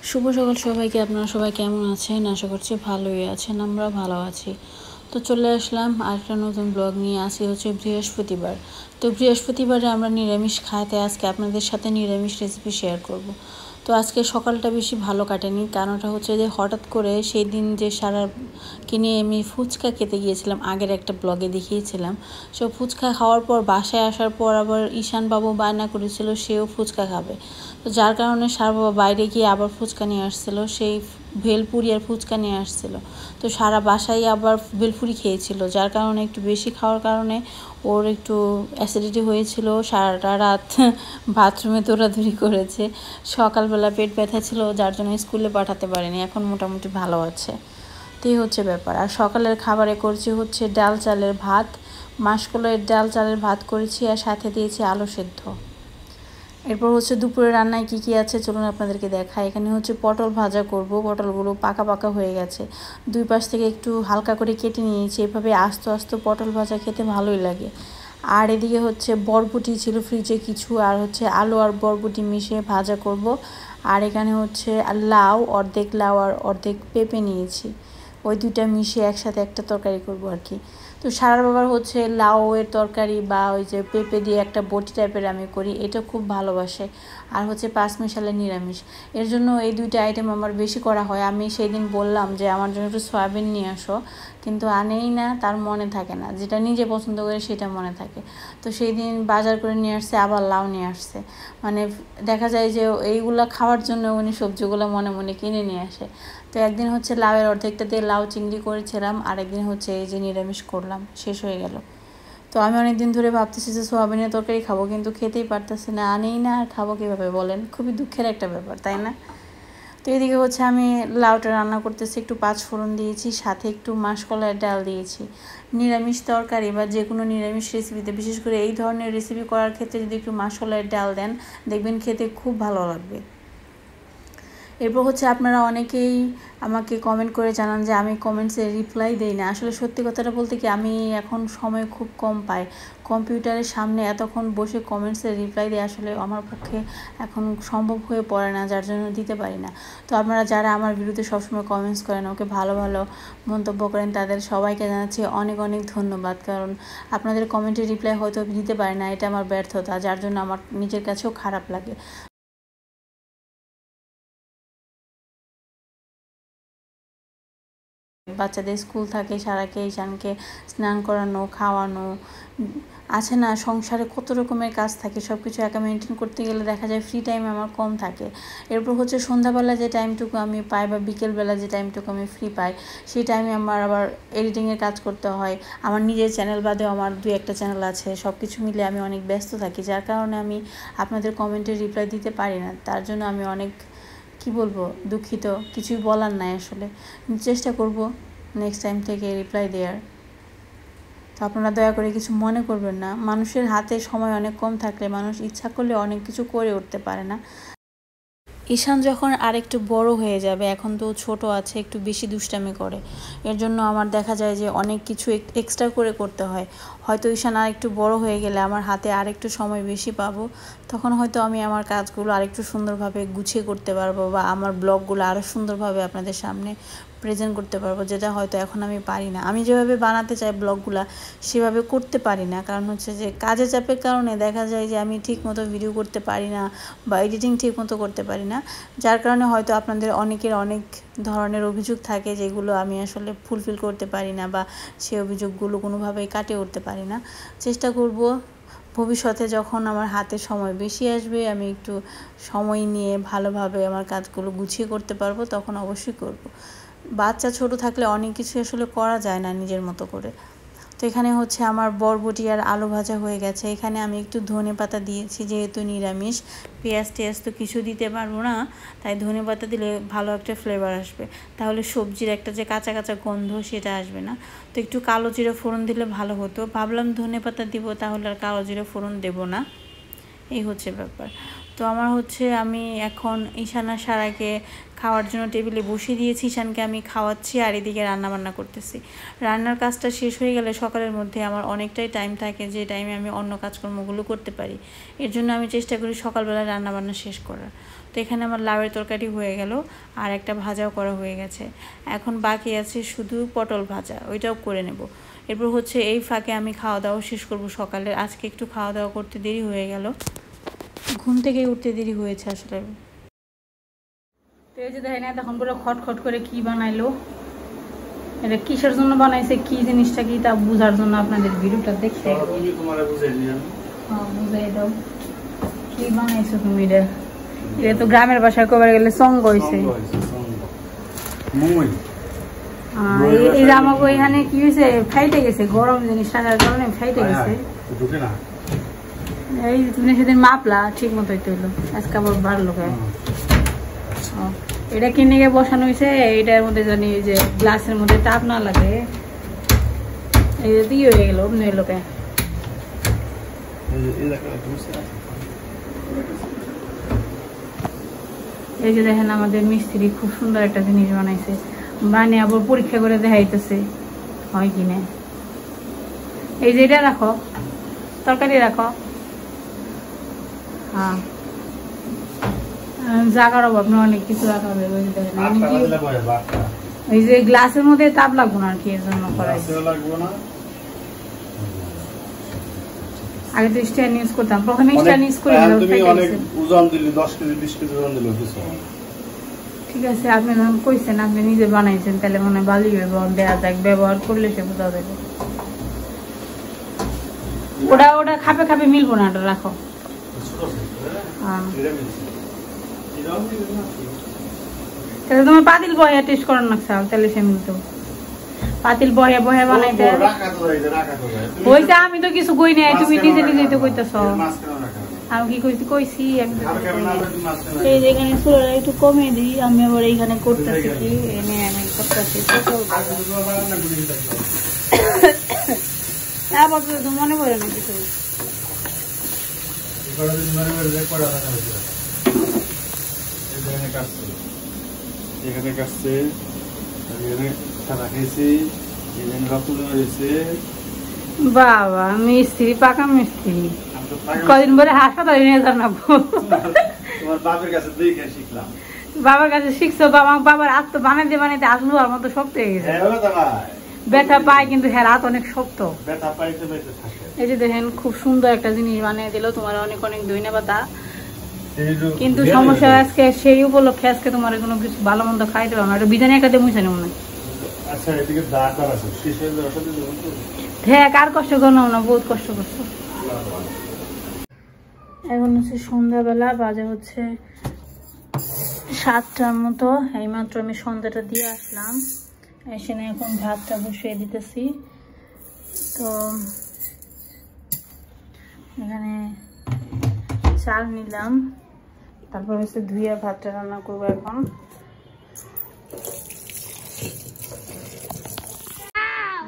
শুভ সকাল সবাইকে। আপনারা সবাই কেমন আছেন? আশা করছি ভালোই আছেন, আমরা ভালো আছি। তো চলে আসলাম আরেকটা নতুন ব্লগ নিয়ে। আজকে হচ্ছে বৃহস্পতিবার। তো বৃহস্পতিবারে আমরা নিরামিষ খাইতে আজকে আপনাদের সাথে নিরামিষ রেসিপি শেয়ার করব। তো আজকে সকালটা বেশি ভালো কাটেনি, কারণটা হচ্ছে যে হঠাৎ করে সেই দিন যে সারা কিনে আমি ফুচকা খেতে গিয়েছিলাম, আগের একটা ব্লগে দেখিয়েছিলাম। সো ফুচকা খাওয়ার পর বাসায় আসার পর আবার ঈশান বাবু বায়না করেছিল সেও ফুচকা খাবে। তো যার কারণে সারা বাবা বাইরে গিয়ে আবার ফুচকা নিয়ে আসছিল, সেই ভেলপুরি আর ফুচকা নিয়ে আসছিল। তো সারা বাসায় আবার ভেলপুরি খেয়েছিল, যার কারণে একটু বেশি খাওয়ার কারণে ওর একটু অ্যাসিডিটি হয়েছিল। সারাটা রাত বাথরুমে দৌড়াদৌড়ি করেছে। সকালবেলা পেট ব্যথা ছিল, যার জন্য স্কুলে পাঠাতে পারেনি। এখন মোটামুটি ভালো আছে। তো এই হচ্ছে ব্যাপার। আর সকালের খাবারে করছি হচ্ছে ডাল চালের ভাত, মাসকলাইয়ের ডাল চালের ভাত করেছি, আর সাথে দিয়েছি আলু সেদ্ধ। এরপর হচ্ছে দুপুরে রান্নায় কী কী আছে চলুন আপনাদেরকে দেখাই। এখানে হচ্ছে পটল ভাজা করব। পটলগুলো পাকা পাকা হয়ে গেছে, দুই পাশ থেকে একটু হালকা করে কেটে নিয়েছি। এভাবে আস্তে আস্তে পটল ভাজা খেতে ভালোই লাগে। আর এদিকে হচ্ছে বরবটি ছিল ফ্রিজে কিছু, আর হচ্ছে আলু আর বরবটি মিশিয়ে ভাজা করব। আর এখানে হচ্ছে লাউ আর অর্ধেক পেঁপে নিয়েছি, ওই দুইটা মিশিয়ে একসাথে একটা তরকারি করব আর কি। তো সারার বাবার হচ্ছে লাউয়ের তরকারি বা ওই যে পেঁপে দিয়ে একটা বটি টাইপের আমি করি, এটা খুব ভালোবাসে। আর হচ্ছে পাঁচমিশালি নিরামিষ, এর জন্য এই দুইটা আইটেম আমার বেশি করা হয়। আমি সেই দিন বললাম যে আমার জন্য একটু সয়াবিন নিয়ে আসো, কিন্তু আনেই না, তার মনে থাকে না। যেটা নিজে পছন্দ করে সেটা মনে থাকে। তো সেই দিন বাজার করে নিয়ে আসছে, আবার লাউ নিয়ে আসছে। মানে দেখা যায় যে এইগুলো খাওয়ার জন্য উনি সবজিগুলো মনে মনে কিনে নিয়ে আসে। তো একদিন হচ্ছে লাউয়ের অর্ধেকটা দিয়ে লাউ চিংড়ি করেছিলাম, আর একদিন হচ্ছে এই যে নিরামিষ করলাম, শেষ হয়ে গেল। তো আমি অনেক দিন ধরে ভাবতেছি যে সোয়াবিনের তরকারি খাবো, কিন্তু খেতেই পারতেছি না, আনেই না, আর খাবো কীভাবে বলেন? খুবই দুঃখের একটা ব্যাপার, তাই না? তো এদিকে হচ্ছে আমি লাউটা রান্না করতেছি, একটু পাঁচফোড়ন দিয়েছি, সাথে একটু মাসকলাইয়ের ডাল দিয়েছি। নিরামিষ তরকারি বা যে কোনো নিরামিষ রেসিপিতে, বিশেষ করে এই ধরনের রেসিপি করার ক্ষেত্রে যদি একটু মাসকলাইয়ের ডাল দেন, দেখবেন খেতে খুব ভালো লাগবে। এরপর হচ্ছে আপনারা অনেকেই আমাকে কমেন্ট করে জানান যে আমি কমেন্টসে রিপ্লাই দেই না। আসলে সত্যি কথাটা বলতে কি, আমি এখন সময় খুব কম পাই। কম্পিউটারের সামনে এতক্ষণ বসে কমেন্টসের রিপ্লাই দিয়ে আসলে আমার পক্ষে এখন সম্ভব হয়ে পড়ে না, যার জন্য দিতে পারি না। তো আপনারা যারা আমার ভিডিওতে সবসময় কমেন্টস করেন, ওকে ভালো ভালো মন্তব্য করেন, তাদের সবাইকে জানাচ্ছি অনেক অনেক ধন্যবাদ। কারণ আপনাদের কমেন্টের রিপ্লাই হয়তো দিতে পারি না, এটা আমার ব্যর্থতা, যার জন্য আমার নিজের কাছেও খারাপ লাগে। বাচ্চাদের স্কুল থাকে, সারাকে ঈশানকে স্নান করানো, খাওয়ানো, আছে না, সংসারে কত রকমের কাজ থাকে, সব কিছু একা মেনটেন করতে গেলে দেখা যায় ফ্রি টাইম আমার কম থাকে। এরপর হচ্ছে সন্ধ্যাবেলা যে টাইমটুকু আমি পাই বা বিকেলবেলা যে টাইমটুকু আমি ফ্রি পাই, সেই টাইমে আমার আবার এডিটিংয়ের কাজ করতে হয়। আমার নিজের চ্যানেল বাদেও আমার 2-1টা চ্যানেল আছে, সব কিছু মিলে আমি অনেক ব্যস্ত থাকি, যার কারণে আমি আপনাদের কমেন্টের রিপ্লাই দিতে পারি না। তার জন্য আমি অনেক কি বলবো, দুঃখিত, কিছুই বলার নাই আসলে। চেষ্টা করব নেক্সট টাইম থেকে রিপ্লাই দেওয়ার। তো আপনারা দয়া করে কিছু মনে করবেন না। মানুষের হাতে সময় অনেক কম থাকলে মানুষ ইচ্ছা করলে অনেক কিছু করে উঠতে পারে না। ঈশান যখন আরেকটু বড় হয়ে যাবে, এখন তো ছোট আছে, একটু বেশি দুষ্টামি করে, এর জন্য আমার দেখা যায় যে অনেক কিছু এক্সট্রা করে করতে হয়। হয়তো ঈশান আরেকটু বড় হয়ে গেলে আমার হাতে আরেকটু সময় বেশি পাবো, তখন হয়তো আমি আমার কাজগুলো আরেকটু সুন্দরভাবে গুছিয়ে করতে পারবো, বা আমার ব্লগগুলো আরও সুন্দরভাবে আপনাদের সামনে প্রেজেন্ট করতে পারবো, যেটা হয়তো এখন আমি পারি না। আমি যেভাবে বানাতে চাই ব্লগগুলো সেভাবে করতে পারি না, কারণ হচ্ছে যে কাজের চাপের কারণে দেখা যায় যে আমি ঠিক মতো ভিডিও করতে পারি না বা এডিটিং ঠিক মতো করতে পারি না, যার কারণে হয়তো আপনাদের অনেকের অনেক ধরনের অভিযোগ থাকে, যেগুলো আমি আসলে ফুলফিল করতে পারি না, বা সেই অভিযোগগুলো কোনোভাবেই কাটিয়ে উঠতে পারি না। চেষ্টা করব ভবিষ্যতে যখন আমার হাতে সময় বেশি আসবে, আমি একটু সময় নিয়ে ভালোভাবে আমার কাজগুলো গুছিয়ে করতে পারবো, তখন অবশ্যই করব। বাচ্চা ছোট থাকলে অনেক কিছু আসলে করা যায় না নিজের মতো করে। তো এখানে হচ্ছে আমার বরবটি আর আলু ভাজা হয়ে গেছে। এখানে আমি একটু ধনেপাতা দিয়েছি, যেহেতু নিরামিষ, পেঁয়াজ টেয়াজ তো কিছু দিতে পারবো না, তাই ধনেপাতা দিলে ভালো একটা ফ্লেভার আসবে, তাহলে সবজির একটা যে কাঁচা কাঁচা গন্ধ সেটা আসবে না। তো একটু কালো জিরা ফোড়ন দিলে ভালো হতো, ভাবলাম ধনেপাতা দিব, তাহলে আর কালো জিরা ফোড়ন দেবো না। এই হচ্ছে ব্যাপার। তো আমার হচ্ছে আমি এখন ঈশান আর সারাকে খাওয়ার জন্য টেবিলে বসিয়ে দিয়েছি, ঈশানকে আমি খাওয়াচ্ছি, আর এদিকে রান্নাবান্না করতেছি। রান্নার কাজটা শেষ হয়ে গেলে সকালের মধ্যে আমার অনেকটাই টাইম থাকে, যে টাইমে আমি অন্য কাজকর্মগুলো করতে পারি। এর জন্য আমি চেষ্টা করি সকালবেলা রান্নাবান্না শেষ করার। তো এখানে আমার লাউয়ের তরকারি হয়ে গেল, আর একটা ভাজাও করা হয়ে গেছে। এখন বাকি আছে শুধু পটল ভাজা, ওইটাও করে নেব। এরপর হচ্ছে এই ফাঁকে আমি খাওয়া দাওয়া শেষ করব সকালে। আজকে একটু খাওয়া দাওয়া করতে দেরি হয়ে গেল, ঘুম থেকে উঠতে দেরি হয়েছে আসলে। তো এই যে দেখেন তখন পুরো খটখট করে কি বানাইলো, এটা কিসের জন্য বানাইছে, কি জিনিসটা কি তা বোঝার জন্য আপনাদের ভিডিওটা দেখতে বুঝাই দাও। কি বানাইছো তুমি? এটা তো গ্রামের ভাষায় কবার গেলে সঙ্গ হয়েছে। এই যে আমাকে এখানে কি হয়েছে, ফাইটে গেছে, গরম জিনিস থাকার কারণে ফাইটে গেছে। এই তুমি সেদিন মাপলা ঠিক মতো হইতে হইলো, আজকে আবার বাড়লো। এটা কিনে গিয়ে বসানো হয়েছে, এটার মধ্যে জানি যে গ্লাসের মধ্যে তাপ না লাগে, এই যে দিয়ে হয়ে গেল অমনি লোকে। এই যে দেখেন আমাদের মিস্ত্রি খুব সুন্দর একটা জিনিস বানাইছে, বানিয়ে আবার পরীক্ষা করে দেখাইতেছে হয় কিনা। এই যে এটা রাখো, তরকারি রাখো। হ্যাঁ, জাগার অভাব না, অনেক কিছু রাখা হবে। এই যে গ্লাসের মধ্যে তাপ লাগবো না আর কি, এর জন্য করাই। আগে তো স্ট্যান্ড ইউজ করতাম, প্রথমে স্ট্যান্ড ইউজ করে ঠিক আছে। আপনি যখন কইছেন, আপনি নিজে বানাইছেন, তাহলে মনে হয় ভালোই ব্যবহার দেওয়া যাক, ব্যবহার করলে সে বোঝা যাবে। ওটা ওটা খাপে খাপে মিলবো না, ওটা রাখো। হ্যাঁ, তোমার পাতিল বয়া টেস্ট করার না, তাহলে সে মিলতো। পাতিল বয়া বয়া বানাইতে হইতে আমি তো কিছু কই নাই, তুমি নিজে নিজেই তো কইতেছ। আমি কি কইছি? কইছি এই যে এখানে চুলাটা একটু কমে দিই, আমি আবার এইখানে করতেছি কি এনে আমি করতেছি। মনে পড়ে না কিছু। এখানে কাটছে, সাদা খেয়েছি, বাবা মিস্ত্রি, পাকা মিস্ত্রি। কদিন পরে হাসপাতালে নিয়ে জানাবো। তোমার বাবার কাছে দেখে শিখলাম। বাবার কাছে শিখছো? বাবার হাত তো বানাইতে বানাইতে আসলো আর মতো শক্ত হয়ে গেছে। ব্যথা পায় কিন্তু হ্যাঁ, হাত অনেক শক্ত। এই যে দেখেন খুব সুন্দর একটা জিনিস বানিয়ে দিল, তোমার অনেক অনেক ধন্যবাদ। কিন্তু সমস্যা আজকে সেই উপলক্ষে আজকে তোমার কোনো কিছু ভালো মন্দ খাইতে পারবো না, একটা বিরিয়ানি একটা দিয়ে মুছে নেব না। হ্যাঁ, কার কষ্ট করো না, বহুত কষ্ট করছো। এখন হচ্ছে সন্ধ্যাবেলা, বাজে হচ্ছে 7টার মতো। এইমাত্র আমি সন্ধ্যাটা দিয়ে আসলাম, এসে এখন ভাতটা বসিয়ে দিতেছি। তো এখানে চাল নিলাম, তারপর হচ্ছে ধুয়ে ভাতটা রান্না করবো। এখন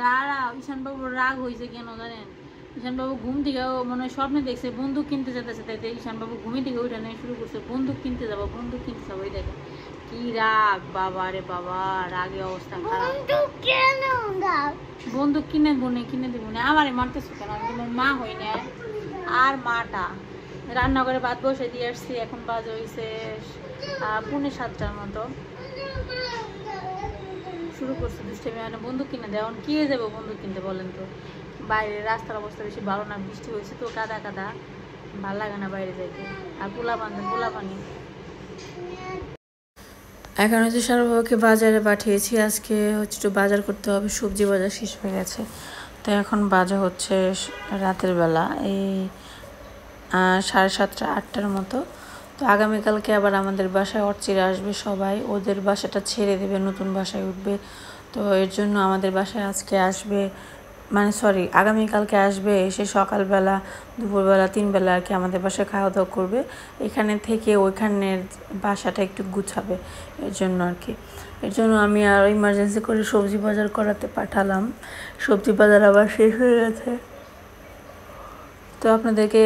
দাঁড়াও, ঈশান বাবু রাগ হয়েছে কেন জানেন? ঈশান বাবু ঘুম থেকে মনে হয় স্বপ্নে দেখছে বন্দুক কিনতে যেতেছে, তাই ঈশান বাবু ঘুমি থেকে ওইটা নিয়ে শুরু করছে, বন্দুক কিনতে যাবো, বন্দুক কিনতে যাবো। ওই দেখেন কি রাগ, বাবা রে বাবা, রাগে অবস্থা খারাপ। বন্দুক কিনে দেবো না, আমারে মারতেছো কেন? আমি তোমার মা হই না? আর মাটা রান্না করে ভাত বসে দিয়ে আসছি, এখন বাজে হয়েছে 6:45 মতো। শুরু করছে দুষ্টামি, মানে বন্দুক কিনে দেয়। এখন কি যাবো বন্দুক কিনতে বলেন তো? বাইরে রাস্তার অবস্থা বেশি ভালো না, বৃষ্টি হয়েছে তো কাদা কাদা, ভালো লাগে না বাইরে যাইতে। আর পোলা পানি। এখন হচ্ছে সর্বপক্ষে বাজারে পাঠিয়েছি, আজকে হচ্ছে একটু বাজার করতে হবে, সবজি বাজার শেষ হয়ে গেছে। তো এখন বাজার হচ্ছে রাতের বেলা, এই 7:30 8টার মতো। তো আগামীকালকে আবার আমাদের বাসায় অর্চিরা আসবে সবাই, ওদের বাসাটা ছেড়ে দেবে, নতুন বাসায় উঠবে। তো এর জন্য আমাদের বাসায় আজকে আসবে, মানে সরি আগামীকালকে আসবে, এসে সকালবেলা দুপুরবেলা 3 বেলা আর কি আমাদের বাসায় খাওয়া দাওয়া করবে। এখানে থেকে ওইখানের বাসাটা একটু গুছাবে, এর জন্য আর কি। এর জন্য আমি আর ইমার্জেন্সি করে সবজি বাজার করাতে পাঠালাম, সবজি বাজার আবার শেষ হয়ে গেছে। তো আপনাদেরকে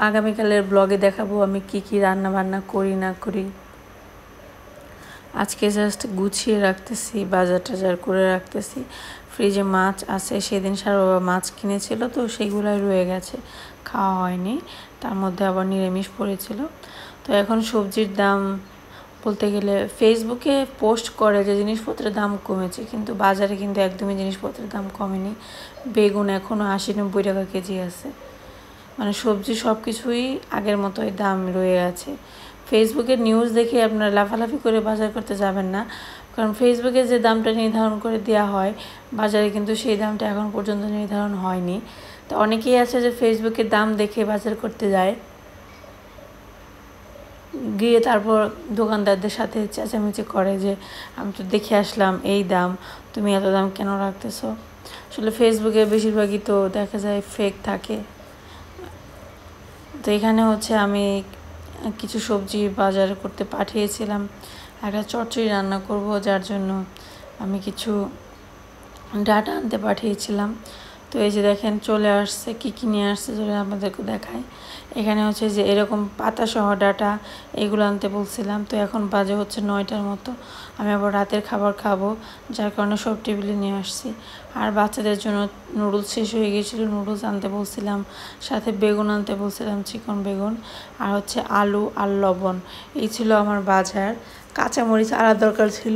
আগামীকালের ব্লগে দেখাবো আমি কি কি রান্না বান্না করি না করি। আজকে জাস্ট গুছিয়ে রাখতেছি, বাজার টাজার করে রাখতেছি। ফ্রিজে মাছ আছে, সেদিন সারবাবা মাছ কিনেছিল তো সেইগুলাই রয়ে গেছে, খাওয়া হয়নি। তার মধ্যে আবার নিরামিষ পড়েছিল। তো তো এখন সবজির দাম বলতে গেলে ফেসবুকে পোস্ট করে যে জিনিসপত্রের দাম কমেছে, কিন্তু বাজারে কিন্তু একদমই জিনিসপত্রের দাম কমেনি। বেগুন এখনও 80-90 টাকা কেজি আছে, মানে সবজি সব কিছুই আগের মতোই দাম রয়ে আছে। ফেসবুকের নিউজ দেখে আপনারা লাফালাফি করে বাজার করতে যাবেন না, কারণ ফেসবুকে যে দামটা নির্ধারণ করে দেওয়া হয় বাজারে কিন্তু সেই দামটা এখন পর্যন্ত নির্ধারণ হয়নি। তো অনেকেই আছে যে ফেসবুকের দাম দেখে বাজার করতে যায়, গিয়ে তারপর দোকানদারদের সাথে চেঁচামেচি করে যে আমি তো দেখে আসলাম এই দাম, তুমি এত দাম কেন রাখতেছো। আসলে ফেসবুকে বেশিরভাগই তো দেখা যায় ফেক থাকে। তো এখানে হচ্ছে আমি কিছু সবজি বাজার করতে পাঠিয়েছিলাম, একটা চচ্চড়ি রান্না করব, যার জন্য আমি কিছু ডাটা আনতে পাঠিয়েছিলাম। তো এই যে দেখেন চলে আসছে, কী কী নিয়ে আসছে চলে আপনাদেরকে দেখায়। এখানে হচ্ছে যে এরকম পাতাসহ ডাটা, এগুলো আনতে বলছিলাম। তো এখন বাজে হচ্ছে 9টার মতো, আমি আবার রাতের খাবার খাবো, যার কারণে সব টেবিলে নিয়ে আসছি। আর বাচ্চাদের জন্য নুডলস শেষ হয়ে গিয়েছিলো, নুডলস আনতে বলছিলাম, সাথে বেগুন আনতে বলছিলাম, চিকন বেগুন, আর হচ্ছে আলু আর লবণ। এই ছিল আমার বাজার। কাঁচামরিচ আনার দরকার ছিল,